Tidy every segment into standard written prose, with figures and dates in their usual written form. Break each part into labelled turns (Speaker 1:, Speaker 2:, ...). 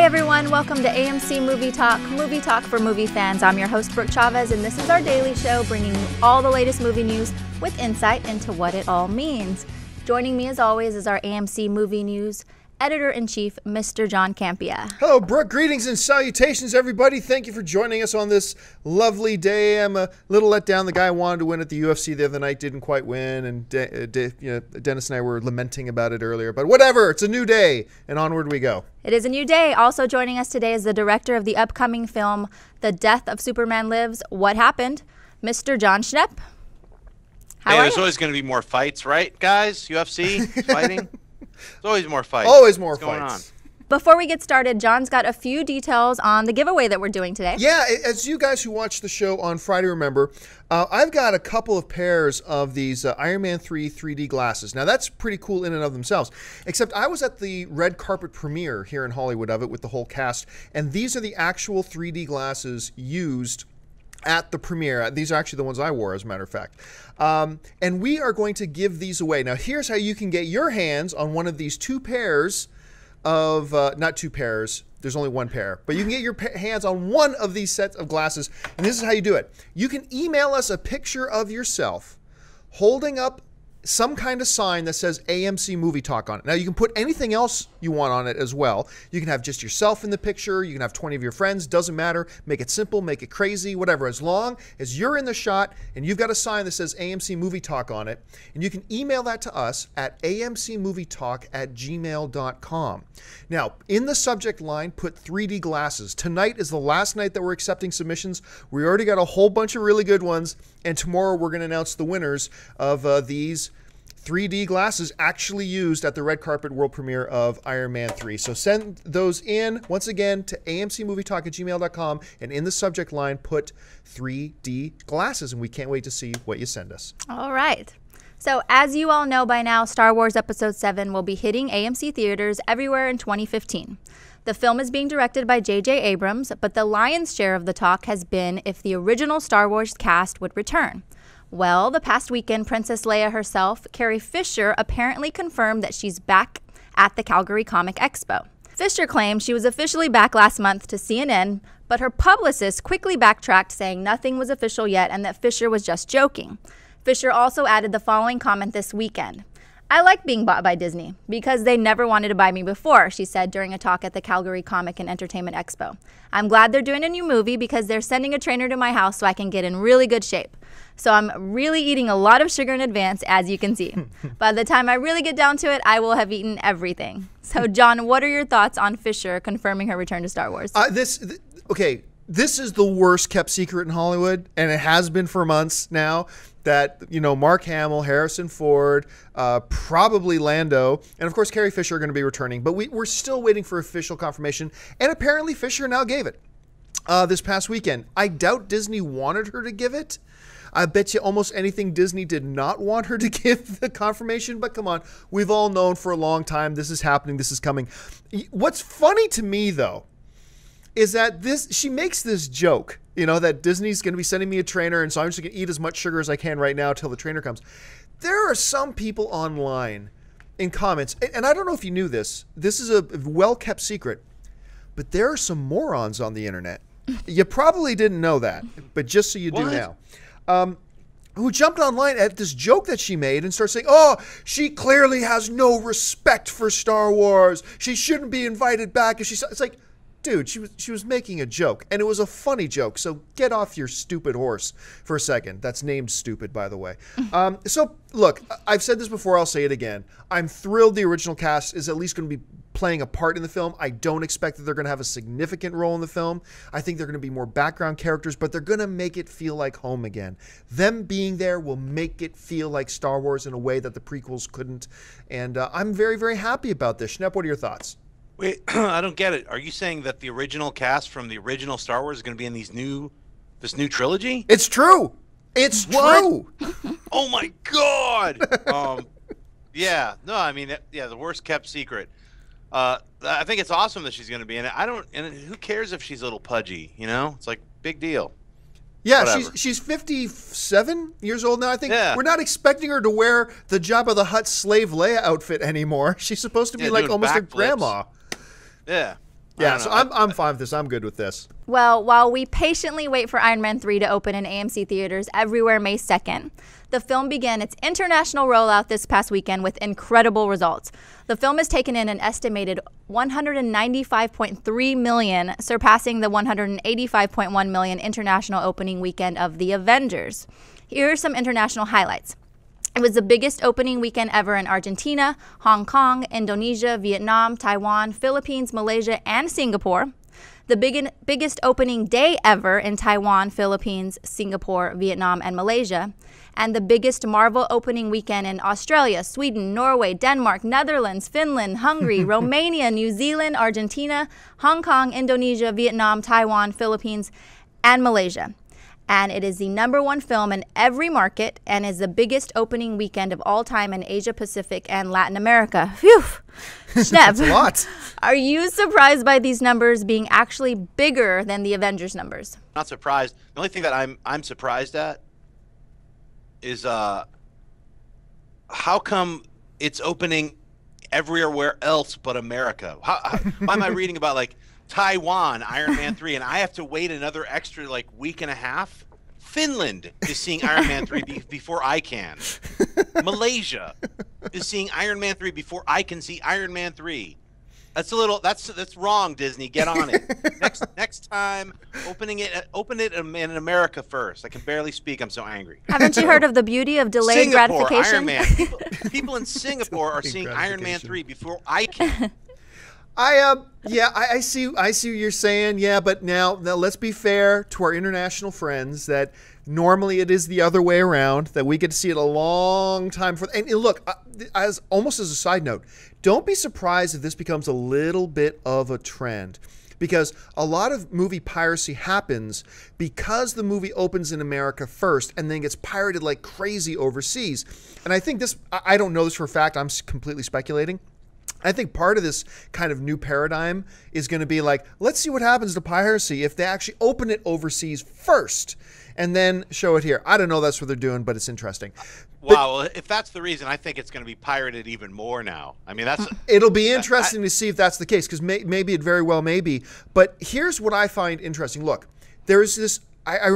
Speaker 1: Hi everyone, welcome to AMC Movie Talk for movie fans. I'm your host Brooke Chavez, and this is our daily show bringing you all the latest movie news with insight into what it all means. Joining me as always is our AMC Movie News Editor-in-Chief, Mr. John Campea.
Speaker 2: Hello, Brooke. Greetings and salutations, everybody. Thank you for joining us on this lovely day. I'm a little let down. The guy I wanted to win at the UFC the other night didn't quite win, and Dennis and I were lamenting about it earlier. But whatever, it's a new day, and onward we go.
Speaker 1: It is a new day. Also joining us today is the director of the upcoming film, The Death of Superman Lives, What Happened, Mr. John Schnepp.
Speaker 3: Hey, there's always going to be more fights, right, guys? UFC fighting? There's always more fights.
Speaker 2: Always more
Speaker 3: What's
Speaker 2: fights.
Speaker 3: going on?
Speaker 1: Before we get started, John's got a few details on the giveaway that we're doing today.
Speaker 2: Yeah, as you guys who watched the show on Friday remember, I've got a couple of pairs of these Iron Man 3 3D glasses. Now, that's pretty cool in and of themselves, except I was at the red carpet premiere here in Hollywood of it with the whole cast, and these are the actual 3D glasses used at the premiere. These are actually the ones I wore, as a matter of fact. And we are going to give these away. Now, here's how you can get your hands on one of these two pairs of, not two pairs, there's only one pair, but you can get your hands on one of these sets of glasses, and this is how you do it. You can email us a picture of yourself holding up some kind of sign that says AMC Movie Talk on it. Now, you can put anything else you want on it as well. You can have just yourself in the picture. You can have 20 of your friends. Doesn't matter. Make it simple. Make it crazy. Whatever. As long as you're in the shot and you've got a sign that says AMC Movie Talk on it, and you can email that to us at amcmovietalk@gmail.com. Now, in the subject line, put 3D glasses. Tonight is the last night that we're accepting submissions. We already got a whole bunch of really good ones, and tomorrow we're going to announce the winners of these 3D glasses actually used at the red carpet world premiere of Iron Man 3. So send those in, once again, to amcmovietalk@gmail.com, and in the subject line, put 3D glasses, and we can't wait to see what you send us.
Speaker 1: All right. So as you all know by now, Star Wars Episode 7 will be hitting AMC theaters everywhere in 2015. The film is being directed by J.J. Abrams, but the lion's share of the talk has been if the original Star Wars cast would return. Well, the past weekend, Princess Leia herself, Carrie Fisher, apparently confirmed that she's back at the Calgary Comic Expo. Fisher claimed she was officially back last month to CNN, but her publicist quickly backtracked, saying nothing was official yet and that Fisher was just joking. Fisher also added the following comment this weekend. "I like being bought by Disney because they never wanted to buy me before," she said during a talk at the Calgary Comic and Entertainment Expo. "I'm glad they're doing a new movie because they're sending a trainer to my house so I can get in really good shape. So I'm really eating a lot of sugar in advance, as you can see. By the time I really get down to it, I will have eaten everything." So, John, what are your thoughts on Fisher confirming her return to Star Wars?
Speaker 2: Okay, this is the worst kept secret in Hollywood, and it has been for months now, that, Mark Hamill, Harrison Ford, probably Lando, and of course Carrie Fisher are going to be returning, but we're still waiting for official confirmation, and apparently Fisher now gave it this past weekend. I doubt Disney wanted her to give it. I bet you almost anything Disney did not want her to give the confirmation, but come on, we've all known for a long time this is happening, this is coming. What's funny to me, though, is that she makes this joke, that Disney's going to be sending me a trainer, and so I'm just going to eat as much sugar as I can right now till the trainer comes. There are some people online in comments, and I don't know if you knew this is a well-kept secret, but there are some morons on the internet. You probably didn't know that, but just so you do now. Who jumped online at this joke that she made and started saying, "Oh, she clearly has no respect for Star Wars. She shouldn't be invited back." It's like, dude, she was making a joke, and it was a funny joke. So get off your stupid horse for a second. That's named stupid, by the way. So look, I've said this before. I'll say it again. I'm thrilled the original cast is at least going to be playing a part in the film. I don't expect that they're going to have a significant role in the film. I think they're going to be more background characters, but they're going to make it feel like home again. Them being there will make it feel like Star Wars in a way that the prequels couldn't. And I'm very, very happy about this. Schnepp, what are your thoughts?
Speaker 3: Wait, I don't get it. Are you saying that the original cast from the original Star Wars is going to be in this new trilogy?
Speaker 2: It's true. It's true.
Speaker 3: Oh my God. Yeah. No, I mean, the worst kept secret. I think it's awesome that she's going to be in it. And who cares if she's a little pudgy? It's like big deal.
Speaker 2: Yeah,
Speaker 3: Whatever.
Speaker 2: she's 57 years old now. I think
Speaker 3: Yeah.
Speaker 2: we're not expecting her to wear the Jabba the Hutt slave Leia outfit anymore. She's supposed to be like
Speaker 3: doing
Speaker 2: almost a
Speaker 3: backflips.
Speaker 2: grandma.
Speaker 3: Yeah.
Speaker 2: Yeah, so I'm fine with this. I'm good with this.
Speaker 1: Well, while we patiently wait for Iron Man 3 to open in AMC theaters everywhere May 2nd, the film began its international rollout this past weekend with incredible results. The film has taken in an estimated $195.3 million, surpassing the $185.1 million international opening weekend of The Avengers. Here are some international highlights. It was the biggest opening weekend ever in Argentina, Hong Kong, Indonesia, Vietnam, Taiwan, Philippines, Malaysia, and Singapore. The biggest opening day ever in Taiwan, Philippines, Singapore, Vietnam, and Malaysia. And the biggest Marvel opening weekend in Australia, Sweden, Norway, Denmark, Netherlands, Finland, Hungary, Romania, New Zealand, Argentina, Hong Kong, Indonesia, Vietnam, Taiwan, Philippines, and Malaysia. And it is the #1 film in every market and is the biggest opening weekend of all time in Asia Pacific and Latin America. Phew!
Speaker 2: That's a lot.
Speaker 1: Are you surprised by these numbers being actually bigger than the Avengers numbers?
Speaker 3: Not surprised. The only thing that I'm surprised at is how come it's opening everywhere else but America? Why am I reading about like Taiwan, Iron Man 3, and I have to wait another extra like week and a half? Finland is seeing Iron Man 3 before I can. Malaysia is seeing Iron Man 3 before I can see Iron Man 3. That's wrong, Disney. Get on it. Next time, open it in America first. I can barely speak. I'm so angry.
Speaker 1: Haven't you heard of the beauty of delayed
Speaker 3: Singapore,
Speaker 1: gratification?
Speaker 3: Iron Man. People in Singapore are seeing Iron Man 3 before I can.
Speaker 2: I see what you're saying. Yeah, but now let's be fair to our international friends that normally it is the other way around, that we get to see it a long time for. And look, as almost as a side note, don't be surprised if this becomes a little bit of a trend, because a lot of movie piracy happens because the movie opens in America first and then gets pirated like crazy overseas. And I think this, I don't know this for a fact, I'm completely speculating. I think part of this kind of new paradigm is going to be like, let's see what happens to piracy if they actually open it overseas first and then show it here. I don't know that's what they're doing, but it's interesting.
Speaker 3: Wow, well, if that's the reason, I think it's going to be pirated even more now. I mean,
Speaker 2: it'll be interesting to see if that's the case, because maybe it very well may be. But here's what I find interesting. Look, there's this, I can't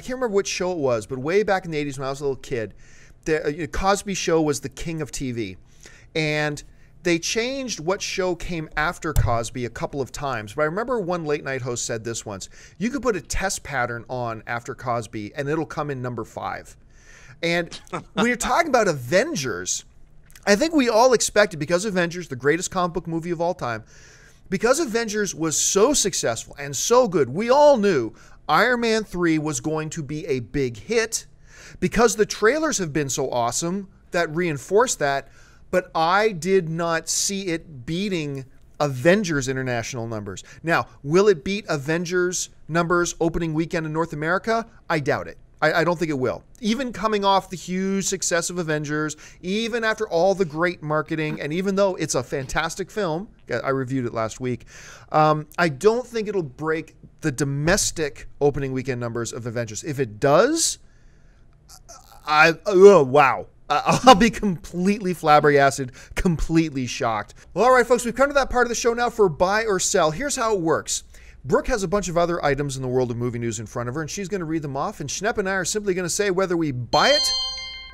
Speaker 2: remember which show it was, but way back in the 80s when I was a little kid, the Cosby Show was the king of TV. And they changed what show came after Cosby a couple of times. But I remember one late night host said this once: you could put a test pattern on after Cosby and it'll come in number 5. And when you're talking about Avengers, I think we all expected, because Avengers, the greatest comic book movie of all time, because Avengers was so successful and so good, we all knew Iron Man 3 was going to be a big hit because the trailers have been so awesome that reinforced that. But I did not see it beating Avengers international numbers. Now, will it beat Avengers numbers opening weekend in North America? I doubt it. I don't think it will. Even coming off the huge success of Avengers, even after all the great marketing, and even though it's a fantastic film, I reviewed it last week, I don't think it'll break the domestic opening weekend numbers of Avengers. If it does, wow. I'll be completely flabbergasted, completely shocked. Well, all right, folks, we've come to that part of the show now for buy or sell. Here's how it works. Brooke has a bunch of other items in the world of movie news in front of her, and she's going to read them off, and Schnepp and I are simply going to say whether we buy it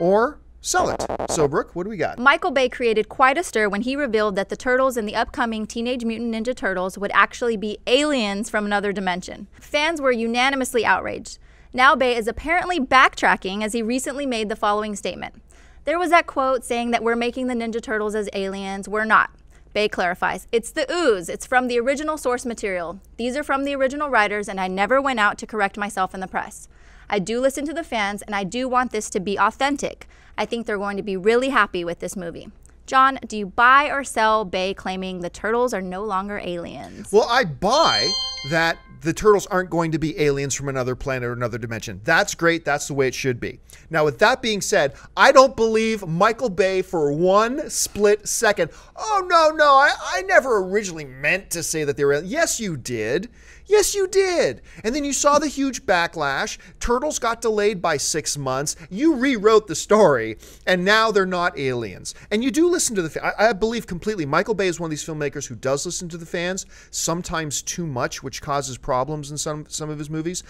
Speaker 2: or sell it. So, Brooke, what do we got?
Speaker 1: Michael Bay created quite a stir when he revealed that the turtles in the upcoming Teenage Mutant Ninja Turtles would actually be aliens from another dimension. Fans were unanimously outraged. Now Bay is apparently backtracking, as he recently made the following statement. There was that quote saying that we're making the Ninja Turtles as aliens. We're not. Bay clarifies, it's the ooze. It's from the original source material. These are from the original writers, and I never went out to correct myself in the press. I do listen to the fans, and I do want this to be authentic. I think they're going to be really happy with this movie. John, do you buy or sell Bay claiming the turtles are no longer aliens?
Speaker 2: Well, I buy that the turtles aren't going to be aliens from another planet or another dimension. That's great. That's the way it should be. Now, with that being said, I don't believe Michael Bay for one split second. Oh, no, I never originally meant to say that they were aliens. Yes, you did. Yes, you did. And then you saw the huge backlash. Turtles got delayed by 6 months. You rewrote the story, and now they're not aliens. And you do listen to the I believe completely. Michael Bay is one of these filmmakers who does listen to the fans, sometimes too much, which causes problems in some of his movies.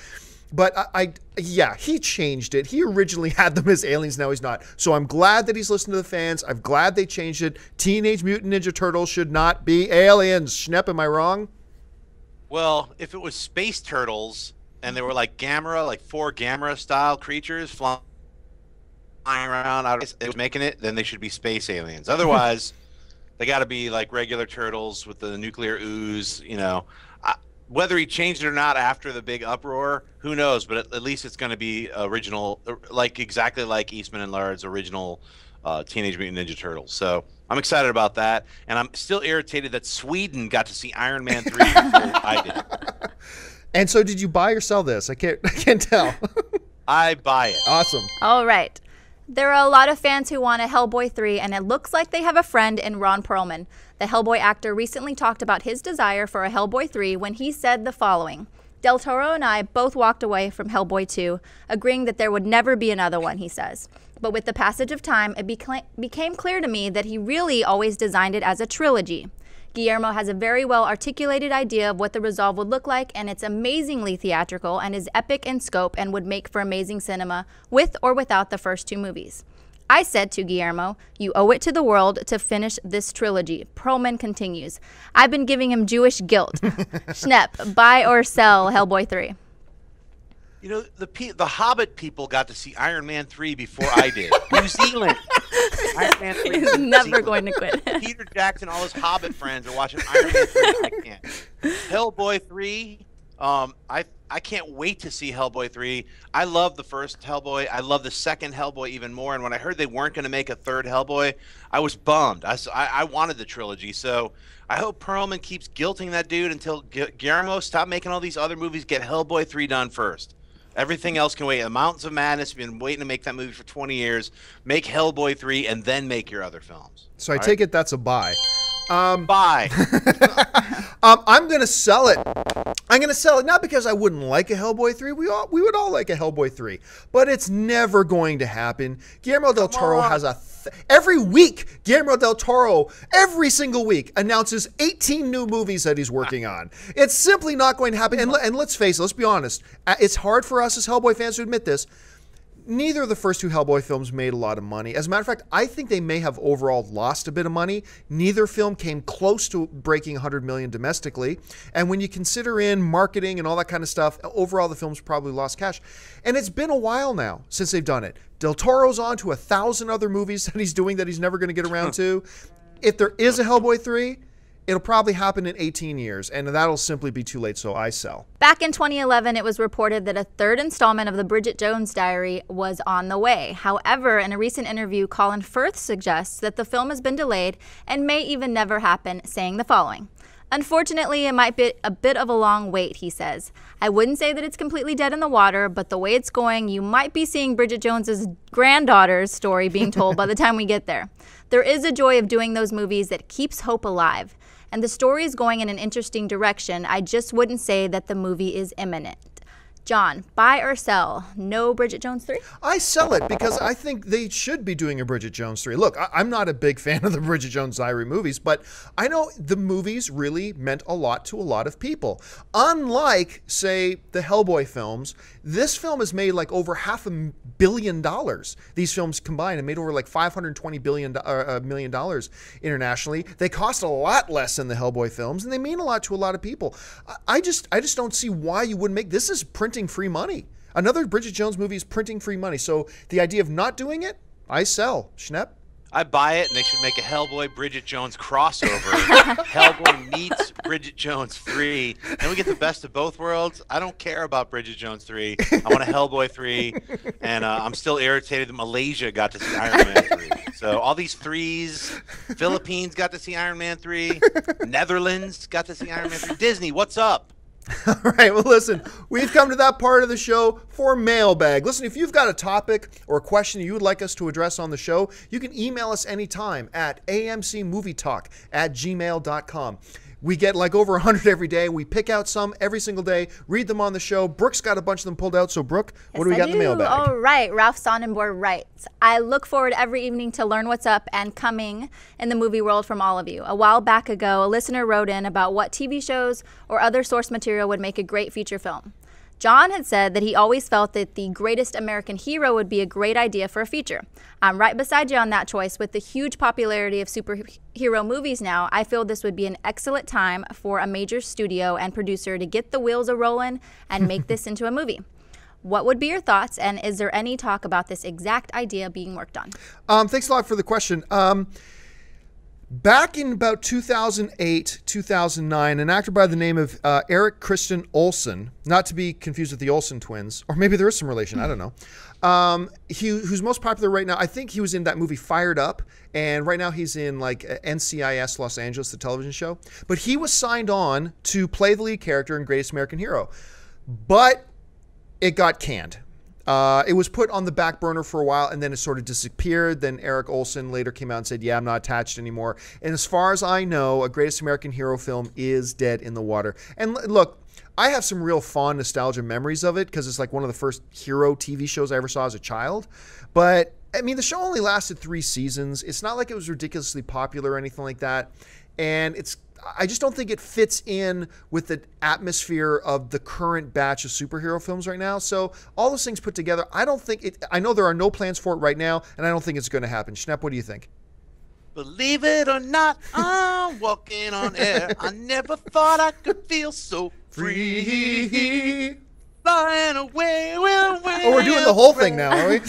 Speaker 2: But yeah, he changed it. He originally had them as aliens, now he's not. So I'm glad that he's listened to the fans. I'm glad they changed it. Teenage Mutant Ninja Turtles should not be aliens. Schnepp, am I wrong?
Speaker 3: Well, if it was space turtles and they were like Gamera, like 4 Gamera-style creatures flying around, it was making it, then they should be space aliens. Otherwise, they got to be like regular turtles with the nuclear ooze, you know. Whether he changed it or not after the big uproar, who knows? But at least it's going to be original, like exactly like Eastman and Lard's original Teenage Mutant Ninja Turtles. So I'm excited about that, and I'm still irritated that Sweden got to see Iron Man 3 before I did.
Speaker 2: And so, did you buy or sell this? I can't tell.
Speaker 3: I buy it.
Speaker 2: Awesome.
Speaker 1: All right. There are a lot of fans who want a Hellboy 3, and it looks like they have a friend in Ron Perlman. The Hellboy actor recently talked about his desire for a Hellboy 3 when he said the following: Del Toro and I both walked away from Hellboy 2, agreeing that there would never be another one, he says. But with the passage of time, it became clear to me that he really always designed it as a trilogy. Guillermo has a very well-articulated idea of what the resolve would look like, and it's amazingly theatrical and is epic in scope and would make for amazing cinema, with or without the first 2 movies. I said to Guillermo, you owe it to the world to finish this trilogy. Perlman continues, I've been giving him Jewish guilt. Schnepp, buy or sell Hellboy 3?
Speaker 3: You know, the Hobbit people got to see Iron Man 3 before I did. New Zealand. Iron Man 3
Speaker 1: He's never going to quit.
Speaker 3: Peter Jackson, all his Hobbit friends are watching Iron Man 3. I can't. Hellboy 3. I can't wait to see Hellboy 3. I love the first Hellboy. I love the second Hellboy even more. And when I heard they weren't going to make a third Hellboy, I was bummed. I wanted the trilogy. So I hope Perlman keeps guilting that dude until Guillermo, stop making all these other movies. Get Hellboy 3 done first. Everything else can wait. The Mountains of Madness, you've been waiting to make that movie for 20 years. Make Hellboy 3 and then make your other films.
Speaker 2: So I take it that's a buy.
Speaker 3: Buy.
Speaker 2: I'm going to sell it. I'm going to sell it not because I wouldn't like a Hellboy 3. We would all like a Hellboy 3. But it's never going to happen. Guillermo del Toro has a... every week, Guillermo del Toro, every single week, announces 18 new movies that he's working on. It's simply not going to happen. And let's face it, let's be honest. It's hard for us as Hellboy fans to admit this. Neither of the first 2 Hellboy films made a lot of money. As a matter of fact, I think they may have overall lost a bit of money. Neither film came close to breaking 100 million domestically. And when you consider in marketing and all that kind of stuff, overall the films probably lost cash. And it's been a while now since they've done it. Del Toro's on to 1,000 other movies that he's doing that he's never going to get around to. If there is a Hellboy 3, it'll probably happen in 18 years, and that'll simply be too late, so I sell.
Speaker 1: Back in 2011, it was reported that a 3rd installment of the Bridget Jones Diary was on the way. However, in a recent interview, Colin Firth suggests that the film has been delayed and may even never happen, saying the following: Unfortunately, it might be a bit of a long wait, he says. I wouldn't say that it's completely dead in the water, but the way it's going, you might be seeing Bridget Jones's granddaughter's story being told by the time we get there. There is a joy of doing those movies that keeps hope alive. And the story is going in an interesting direction. I just wouldn't say that the movie is imminent. John, buy or sell? No Bridget Jones 3?
Speaker 2: I sell it because I think they should be doing a Bridget Jones 3. Look, I'm not a big fan of the Bridget Jones Diary movies, but I know the movies really meant a lot to a lot of people. Unlike, say, the Hellboy films, this film has made like over $500 million. These films combined have made over like $520 million internationally. They cost a lot less than the Hellboy films, and they mean a lot to a lot of people. I just don't see why you wouldn't make this. Is printing free money. Another Bridget Jones movie is printing free money. So the idea of not doing it, I sell. Schnepp?
Speaker 3: I buy it, and they should make a Hellboy Bridget Jones crossover. Hellboy meets Bridget Jones 3, and we get the best of both worlds. I don't care about Bridget Jones 3. I want a Hellboy 3, and I'm still irritated that Malaysia got to see Iron Man 3. So all these 3s, Philippines got to see Iron Man 3, Netherlands got to see Iron Man 3. Disney, what's up?
Speaker 2: All right, well, listen, we've come to that part of the show for Mailbag. Listen, if you've got a topic or a question you would like us to address on the show, you can email us anytime at amcmovietalk@gmail.com. We get like over 100 every day. We pick out some every single day, read them on the show. Brooke's got a bunch of them pulled out. So, Brooke, what do we got in the mailbag?
Speaker 1: All right. Ralph Sonnenborg writes, I look forward every evening to learn what's up and coming in the movie world from all of you. A while back ago, a listener wrote in about what TV shows or other source material would make a great feature film. John had said that he always felt that The Greatest American Hero would be a great idea for a feature. I'm right beside you on that choice. With the huge popularity of superhero movies now, I feel this would be an excellent time for a major studio and producer to get the wheels a-rolling and make this into a movie. What would be your thoughts, and is there any talk about this exact idea being worked on?
Speaker 2: Thanks a lot for the question. Back in about 2008, 2009, an actor by the name of Eric Christian Olsen, not to be confused with the Olsen twins, or maybe there is some relation, I don't know, who's most popular right now. I think he was in that movie Fired Up, and right now he's in like NCIS Los Angeles, the television show. But he was signed on to play the lead character in Greatest American Hero, but it got canned. It was put on the back burner for a while, and then it sort of disappeared. Then Eric Olsen later came out and said, yeah, I'm not attached anymore. And as far as I know, a Greatest American Hero film is dead in the water. And look, I have some real fond nostalgia memories of it because it's like one of the first hero TV shows I ever saw as a child. But, I mean, the show only lasted 3 seasons. It's not like it was ridiculously popular or anything like that. And I just don't think it fits in with the atmosphere of the current batch of superhero films right now. So all those things put together, I know there are no plans for it right now, and I don't think it's going to happen. Schnepp, what do you think?
Speaker 3: Believe it or not, I'm walking on air. I never thought I could feel so free. Flying away, well,
Speaker 2: oh, we're doing the whole thing now, are we?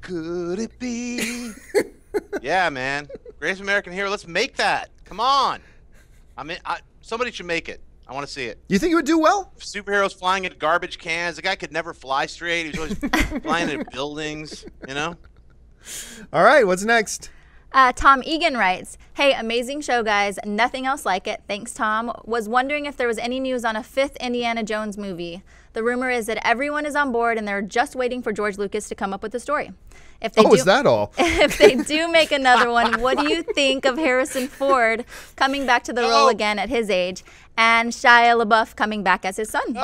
Speaker 3: Could it be? Yeah, man. Greatest American Hero. Let's make that. Come on. I mean, somebody should make it. I want to see it.
Speaker 2: You think it would do well?
Speaker 3: Superheroes flying into garbage cans. The guy could never fly straight. He was always flying into buildings, you know?
Speaker 2: All right, what's next?
Speaker 1: Tom Egan writes, hey, amazing show, guys. Nothing else like it. Thanks, Tom. Was wondering if there was any news on a 5th Indiana Jones movie. The rumor is that everyone is on board and they're just waiting for George Lucas to come up with a story. If they
Speaker 2: is that all?
Speaker 1: If they do make another one, what do you think of Harrison Ford coming back to the role again at his age and Shia LaBeouf coming back as his son?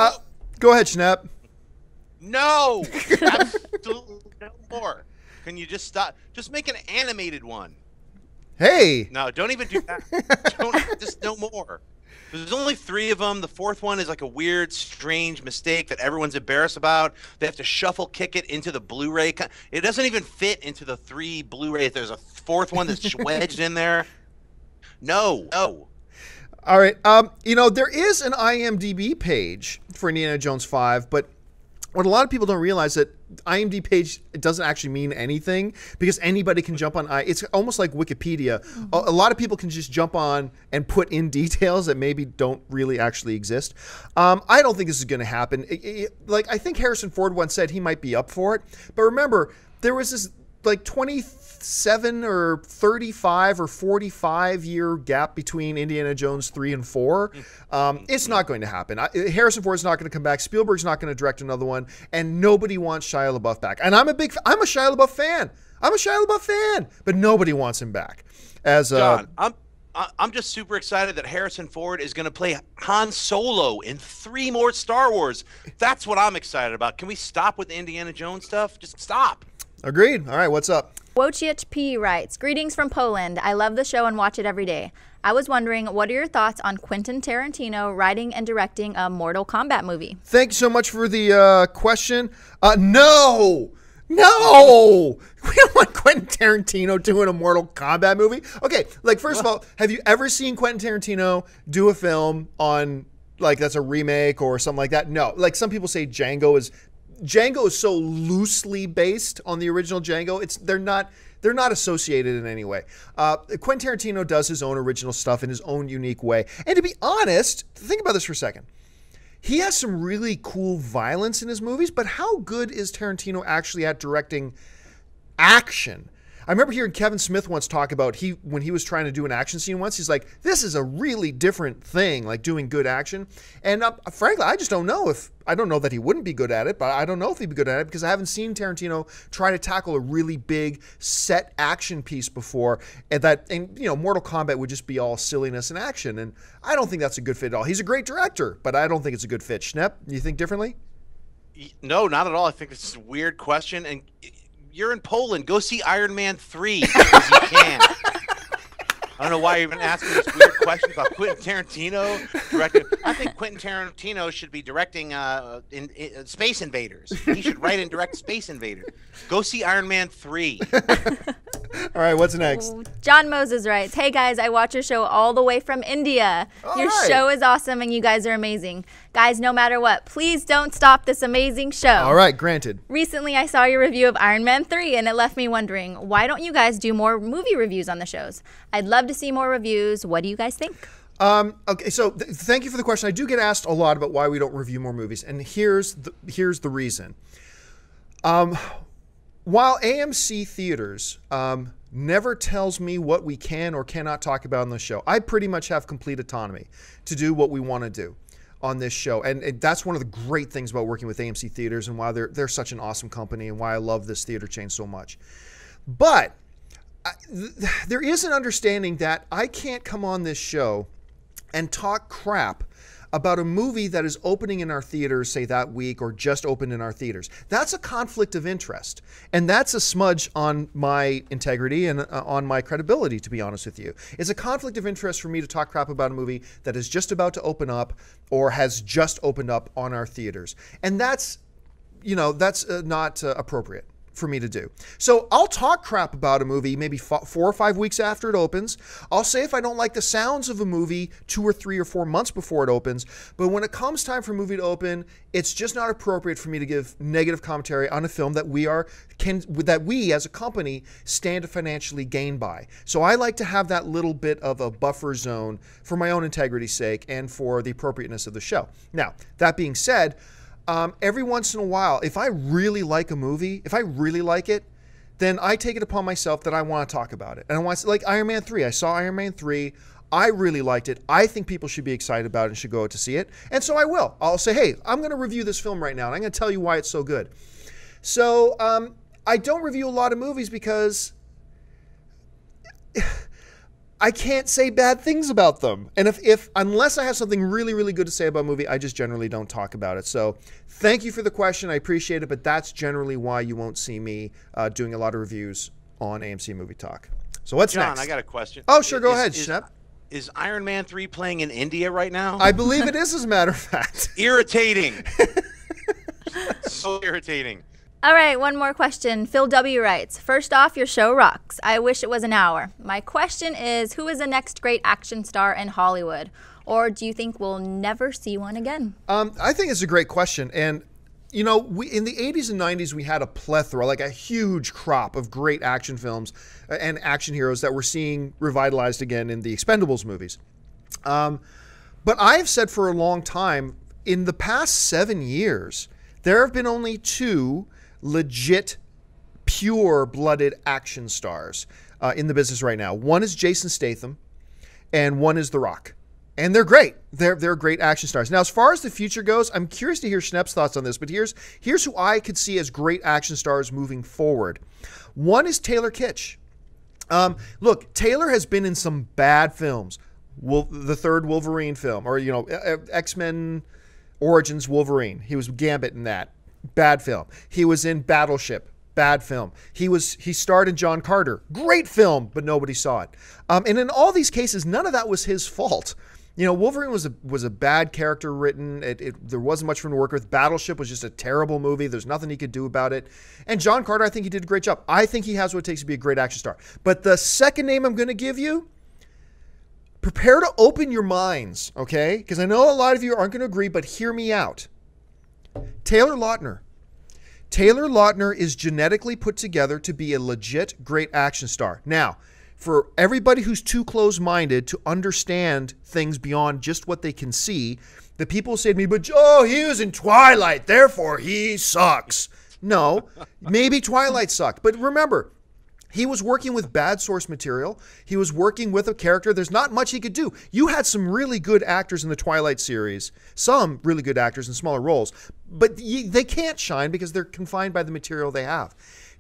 Speaker 2: Go ahead, Schnapp.
Speaker 3: No. Absolutely no more. Can you just stop? Just make an animated one.
Speaker 2: Hey.
Speaker 3: No, don't even do that. Just no more. There's only 3 of them. The 4th one is like a weird, strange mistake that everyone's embarrassed about. They have to shuffle kick it into the Blu-ray. It doesn't even fit into the 3 Blu-rays. There's a 4th one that's wedged in there. No.
Speaker 2: All right. There is an IMDb page for Indiana Jones 5, but what a lot of people don't realize that IMDb page doesn't actually mean anything because anybody can jump on. It's almost like Wikipedia. Mm-hmm. A lot of people can just jump on and put in details that maybe don't really actually exist. I don't think this is going to happen. I think Harrison Ford once said he might be up for it. But remember, there was this like 27 or 35 or 45 year gap between Indiana Jones 3 and 4. It's not going to happen. Harrison Ford's not going to come back. Spielberg's not going to direct another one, and nobody wants Shia LaBeouf back. And I'm a Shia LaBeouf fan. But nobody wants him back.
Speaker 3: John, I'm just super excited that Harrison Ford is going to play Han Solo in 3 more Star Wars. That's what I'm excited about. Can we stop with the Indiana Jones stuff? Just stop.
Speaker 2: Agreed. All right, what's up?
Speaker 1: Wojciech P. writes, greetings from Poland. I love the show and watch it every day. I was wondering, what are your thoughts on Quentin Tarantino writing and directing a Mortal Kombat movie?
Speaker 2: Thank you so much for the question. No! We don't want Quentin Tarantino doing a Mortal Kombat movie. Okay, first of all, have you ever seen Quentin Tarantino do a film on, that's a remake or something like that? No. Some people say Django is so loosely based on the original Django. They're not associated in any way. Quentin Tarantino does his own original stuff in his own unique way. And to be honest, think about this for a second. He has some really cool violence in his movies, but how good is Tarantino actually at directing action? I remember hearing Kevin Smith once talk about when he was trying to do an action scene once, he's like, this is a really different thing, like doing good action. And frankly, I just don't know I don't know that he wouldn't be good at it, but I don't know if he'd be good at it because I haven't seen Tarantino try to tackle a really big set action piece before. And Mortal Kombat would just be all silliness and action. And I don't think that's a good fit at all. He's a great director, but I don't think it's a good fit. Schnepp, you think differently?
Speaker 3: No, not at all. I think it's a weird question. And you're in Poland. Go see Iron Man 3 because you can. I don't know why you're even asking this weird question about Quentin Tarantino directing. I think Quentin Tarantino should be directing in Space Invaders. He should write and direct Space Invaders. Go see Iron Man 3.
Speaker 2: All right, what's next?
Speaker 1: John Moses writes, hey guys, I watch your show all the way from India. Your show is awesome and you guys are amazing. Guys, no matter what, please don't stop this amazing show.
Speaker 2: All right, granted.
Speaker 1: Recently, I saw your review of Iron Man 3 and it left me wondering, why don't you guys do more movie reviews on the shows? I'd love to see more reviews. What do you guys think?
Speaker 2: Okay, so thank you for the question. I do get asked a lot about why we don't review more movies, and here's the reason. While AMC Theaters never tells me what we can or cannot talk about on the show, I pretty much have complete autonomy to do what we want to do on this show. And that's one of the great things about working with AMC Theaters and why they're such an awesome company and why I love this theater chain so much. But there is an understanding that I can't come on this show and talk crap about a movie that is opening in our theaters, say that week, or just opened in our theaters. That's a conflict of interest. And that's a smudge on my integrity and on my credibility, to be honest with you. It's a conflict of interest for me to talk crap about a movie that is just about to open up or has just opened up on our theaters. And that's not appropriate for me to do. So I'll talk crap about a movie maybe 4 or 5 weeks after it opens. I'll say if I don't like the sounds of a movie 2 or 3 or 4 months before it opens. But when it comes time for a movie to open, it's just not appropriate for me to give negative commentary on a film that we as a company stand to financially gain by. So I like to have that little bit of a buffer zone for my own integrity's sake and for the appropriateness of the show. Now, that being said, every once in a while, if I really like a movie, if I really like it, then I take it upon myself that I want to talk about it. And I want to, like Iron Man 3. I saw Iron Man 3. I really liked it. I think people should be excited about it and should go out to see it. And so I will. I'll say, hey, I'm going to review this film right now, and I'm going to tell you why it's so good. So I don't review a lot of movies because I can't say bad things about them. And unless I have something really, really good to say about a movie, I just generally don't talk about it. So thank you for the question. I appreciate it. But that's generally why you won't see me doing a lot of reviews on AMC Movie Talk. So what's next?
Speaker 3: John, I got a question.
Speaker 2: Oh, sure. Go ahead, Schnepp.
Speaker 3: Is Iron Man 3 playing in India right now?
Speaker 2: I believe it is, as a matter of fact.
Speaker 3: Irritating. So irritating.
Speaker 1: All right, one more question. Phil W. writes, first off, your show rocks. I wish it was an hour. My question is, who is the next great action star in Hollywood? Or do you think we'll never see one again?
Speaker 2: I think it's a great question. And, in the 80s and 90s, we had a plethora, like a huge crop of great action films and action heroes that we're seeing revitalized again in the Expendables movies. But I've said for a long time, in the past 7 years, there have been only 2 legit, pure-blooded action stars in the business right now. One is Jason Statham, and one is The Rock. And they're great. They're great action stars. Now, as far as the future goes, I'm curious to hear Schnepp's thoughts on this, but here's who I could see as great action stars moving forward. One is Taylor Kitsch. Look, Taylor has been in some bad films. The third Wolverine film, or, X-Men Origins Wolverine. He was Gambit in that. Bad film. He was in Battleship. Bad film. He starred in John Carter. Great film, but nobody saw it. And in all these cases, none of that was his fault. Wolverine was a bad character written. There wasn't much for him to work with. Battleship was just a terrible movie. There's nothing he could do about it. And John Carter, I think he did a great job. I think he has what it takes to be a great action star. But the second name I'm going to give you, prepare to open your minds, okay? Because I know a lot of you aren't going to agree, but hear me out. Taylor Lautner. Taylor Lautner is genetically put together to be a legit great action star. Now, for everybody who's too close-minded to understand things beyond just what they can see, the people say to me, but Joe, he was in Twilight, therefore he sucks. No, maybe Twilight sucked. But remember, He was working with bad source material. He was working with a character. There's not much he could do. You had some really good actors in the Twilight series, some really good actors in smaller roles, but they can't shine because they're confined by the material they have.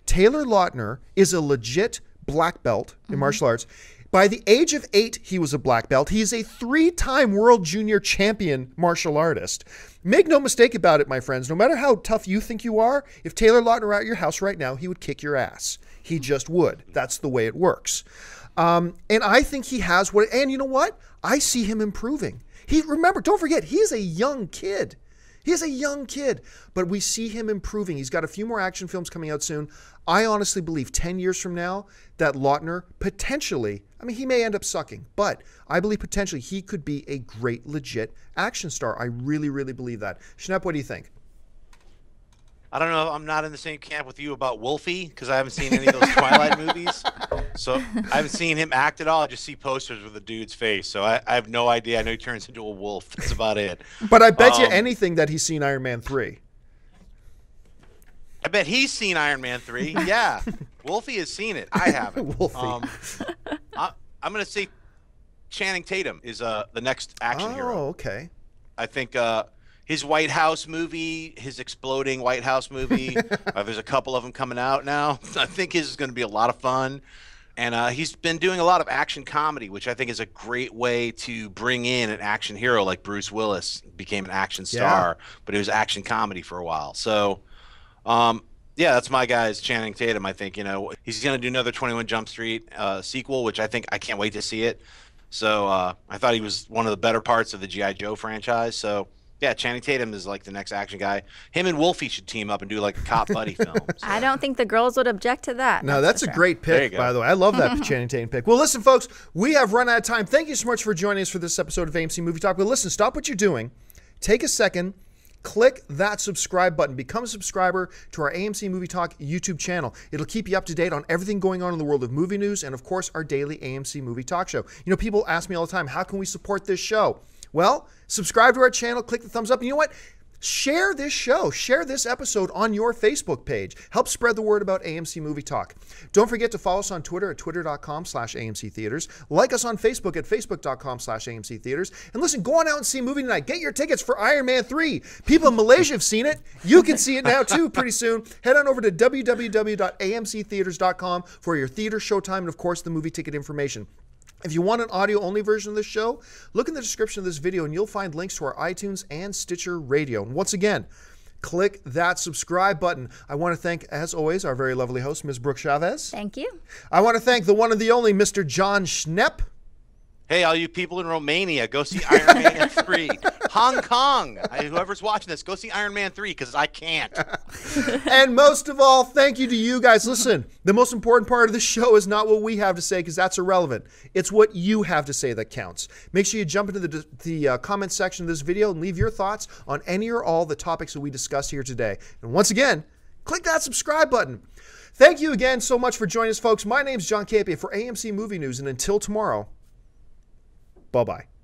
Speaker 2: Taylor Lautner is a legit black belt in martial arts. By the age of 8, he was a black belt. He is a 3-time world junior champion martial artist. Make no mistake about it, my friends. No matter how tough you think you are, if Taylor Lautner were at your house right now, he would kick your ass. He just would. That's the way it works. And I think he has what, and you know what? I see him improving. Remember, don't forget, he is a young kid. He is a young kid, but we see him improving. He's got a few more action films coming out soon. I honestly believe 10 years from now that Lautner potentially, I mean, he may end up sucking, but I believe potentially he could be a great, legit action star. I really, really believe that. Schnepp, what do you think?
Speaker 3: I don't know. I'm not in the same camp with you about Wolfie because I haven't seen any of those Twilight movies. So I haven't seen him act at all. I just see posters with the dude's face. So I have no idea. I know he turns into a wolf. That's about it.
Speaker 2: But I bet you anything that he's seen Iron Man 3.
Speaker 3: I bet he's seen Iron Man 3. Yeah. Wolfie has seen it. I haven't.
Speaker 2: Wolfie.
Speaker 3: I'm going to say Channing Tatum is the next action hero.
Speaker 2: Oh, okay.
Speaker 3: I think his White House movie, his exploding White House movie, there's a couple of them coming out now. I think his is going to be a lot of fun. And he's been doing a lot of action comedy, which I think is a great way to bring in an action hero like Bruce Willis became an action star, but it was action comedy for a while. So, yeah, that's my guy's Channing Tatum. I think, he's going to do another 21 Jump Street sequel, which I can't wait to see it. So I thought he was one of the better parts of the G.I. Joe franchise. So, yeah, Channing Tatum is like the next action guy. Him and Wolfie should team up and do like a cop buddy film. So.
Speaker 1: I don't think the girls would object to that.
Speaker 2: No, that's a great pick, by the way. I love that Channing Tatum pick. Well, listen, folks, we have run out of time. Thank you so much for joining us for this episode of AMC Movie Talk. But listen, stop what you're doing. Take a second. Click that subscribe button. Become a subscriber to our AMC Movie Talk YouTube channel. It'll keep you up to date on everything going on in the world of movie news and, of course, our daily AMC Movie Talk show. People ask me all the time, how can we support this show? Well, subscribe to our channel, click the thumbs up, and you know what? Share this show, share this episode on your Facebook page. Help spread the word about AMC Movie Talk. Don't forget to follow us on Twitter at twitter.com/AMC Theaters. Like us on Facebook at facebook.com/AMC Theaters. And listen, go on out and see a movie tonight. Get your tickets for Iron Man 3. People in Malaysia have seen it. You can see it now too pretty soon. Head on over to www.amctheaters.com for your theater showtime and, of course, the movie ticket information. If you want an audio-only version of this show, look in the description of this video and you'll find links to our iTunes and Stitcher radio. And once again, click that subscribe button. I want to thank, as always, our very lovely host, Ms. Brooke Chavez.
Speaker 1: Thank you.
Speaker 2: I want to thank the one and the only Mr. John Schnepp.
Speaker 3: Hey, all you people in Romania, go see Iron Man 3. Hong Kong, whoever's watching this, go see Iron Man 3 because I can't.
Speaker 2: And most of all, thank you to you guys. Listen, the most important part of the show is not what we have to say because that's irrelevant. It's what you have to say that counts. Make sure you jump into the comment section of this video and leave your thoughts on any or all the topics that we discussed here today. And once again, click that subscribe button. Thank you again so much for joining us, folks. My name's John Capia for AMC Movie News, and until tomorrow, bye-bye.